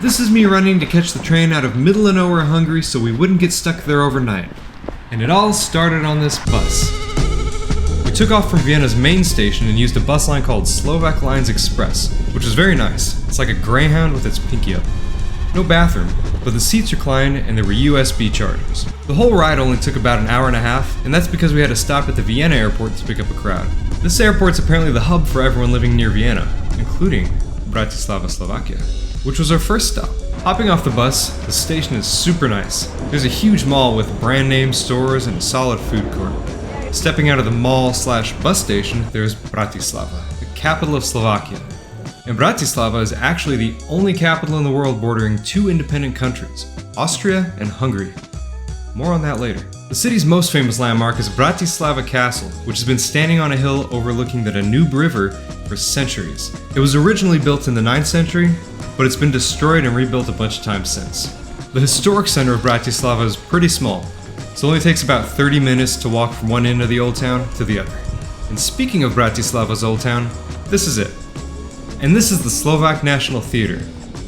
This is me running to catch the train out of middle of nowhere Hungary so we wouldn't get stuck there overnight. And it all started on this bus. We took off from Vienna's main station and used a bus line called Slovak Lines Express, which was very nice. It's like a Greyhound with its pinky up. No bathroom, but the seats reclined and there were USB chargers. The whole ride only took about an hour and a half, and that's because we had to stop at the Vienna airport to pick up a crowd. This airport's apparently the hub for everyone living near Vienna, including Bratislava Slovakia, which was our first stop. Hopping off the bus, the station is super nice. There's a huge mall with brand name stores and a solid food court. Stepping out of the mall/bus station, there's Bratislava, the capital of Slovakia. And Bratislava is actually the only capital in the world bordering two independent countries, Austria and Hungary. More on that later. The city's most famous landmark is Bratislava Castle, which has been standing on a hill overlooking the Danube River for centuries. It was originally built in the 9th century, but it's been destroyed and rebuilt a bunch of times since. The historic center of Bratislava is pretty small, so it only takes about 30 minutes to walk from one end of the old town to the other. And speaking of Bratislava's old town, this is it. And this is the Slovak National Theatre.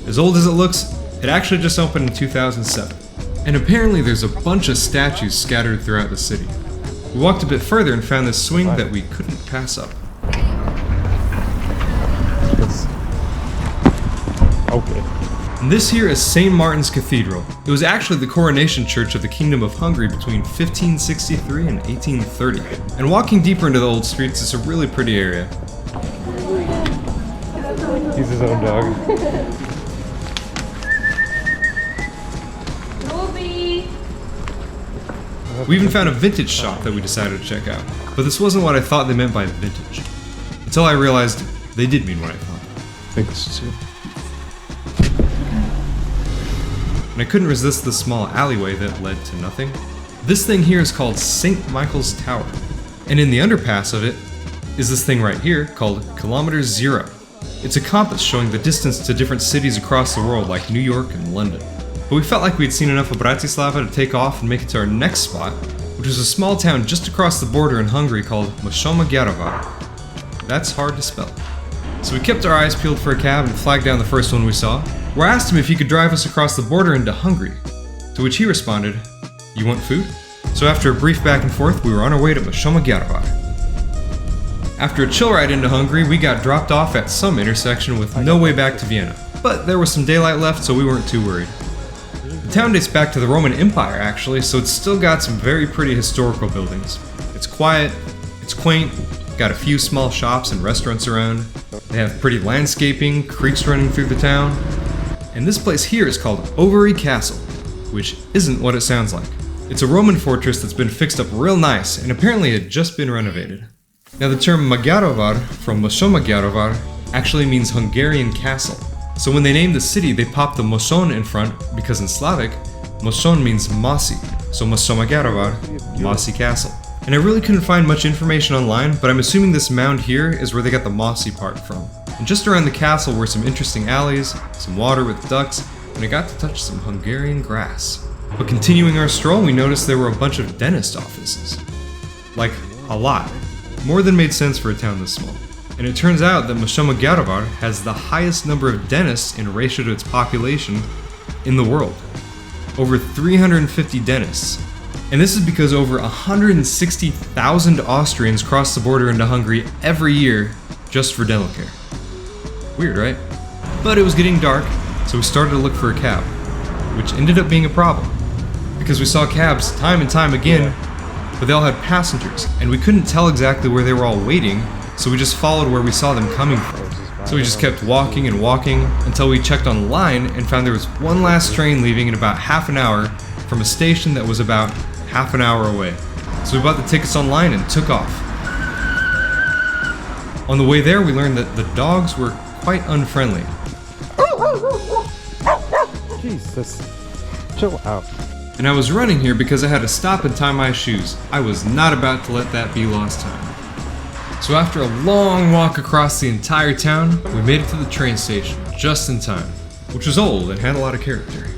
As old as it looks, it actually just opened in 2007. And apparently there's a bunch of statues scattered throughout the city. We walked a bit further and found this swing that we couldn't pass up. Okay. And this here is St. Martin's Cathedral. It was actually the coronation church of the Kingdom of Hungary between 1563 and 1830. And walking deeper into the old streets is a really pretty area. He's his own dog. Ruby! We even found a vintage shop that we decided to check out. But this wasn't what I thought they meant by vintage. Until I realized they did mean what I thought. I think this is it. And I couldn't resist the small alleyway that led to nothing. This thing here is called St. Michael's Tower. And in the underpass of it is this thing right here called Kilometer Zero. It's a compass showing the distance to different cities across the world like New York and London. But we felt like we'd seen enough of Bratislava to take off and make it to our next spot, which is a small town just across the border in Hungary called Mosonmagyaróvár. That's hard to spell. So we kept our eyes peeled for a cab and flagged down the first one we saw. We asked him if he could drive us across the border into Hungary, to which he responded, "You want food?" So after a brief back and forth, we were on our way to Mosonmagyaróvár. After a chill ride into Hungary, we got dropped off at some intersection with no way back to Vienna. But there was some daylight left, so we weren't too worried. The town dates back to the Roman Empire, actually, so it's still got some very pretty historical buildings. It's quiet, it's quaint, got a few small shops and restaurants around. They have pretty landscaping, creeks running through the town. And this place here is called Ovary Castle, which isn't what it sounds like. It's a Roman fortress that's been fixed up real nice, and apparently had just been renovated. Now the term Magyaróvár from Mosonmagyaróvár actually means Hungarian castle. So when they named the city, they popped the Moson in front because in Slavic, Moson means mossy. So Mosonmagyaróvár, mossy castle. And I really couldn't find much information online, but I'm assuming this mound here is where they got the mossy part from. And just around the castle were some interesting alleys, some water with ducks, and I got to touch some Hungarian grass. But continuing our stroll, we noticed there were a bunch of dentist offices. Like, a lot. More than made sense for a town this small. And it turns out that Mosonmagyaróvár has the highest number of dentists in ratio to its population in the world. Over 350 dentists. And this is because over 160,000 Austrians cross the border into Hungary every year just for dental care. Weird, right? But it was getting dark, so we started to look for a cab, which ended up being a problem. Because we saw cabs time and time again, but they all had passengers, and we couldn't tell exactly where they were all waiting, so we just followed where we saw them coming from. So we just kept walking and walking until we checked online and found there was one last train leaving in about half an hour from a station that was about half an hour away. So we bought the tickets online and took off. On the way there, we learned that the dogs were quite unfriendly. Jesus. Chill out. And I was running here because I had to stop and tie my shoes. I was not about to let that be lost time. So after a long walk across the entire town, we made it to the train station just in time, which was old and had a lot of character.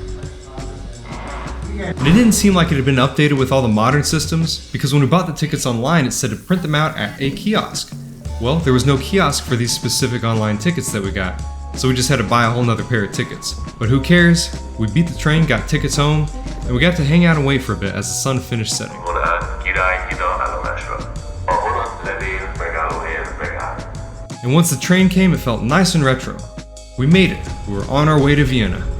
And it didn't seem like it had been updated with all the modern systems, because when we bought the tickets online, it said to print them out at a kiosk. Well, there was no kiosk for these specific online tickets that we got, so we just had to buy a whole nother pair of tickets. But who cares? We beat the train, got tickets home, and we got to hang out and wait for a bit as the sun finished setting. And once the train came, it felt nice and retro. We made it. We were on our way to Vienna.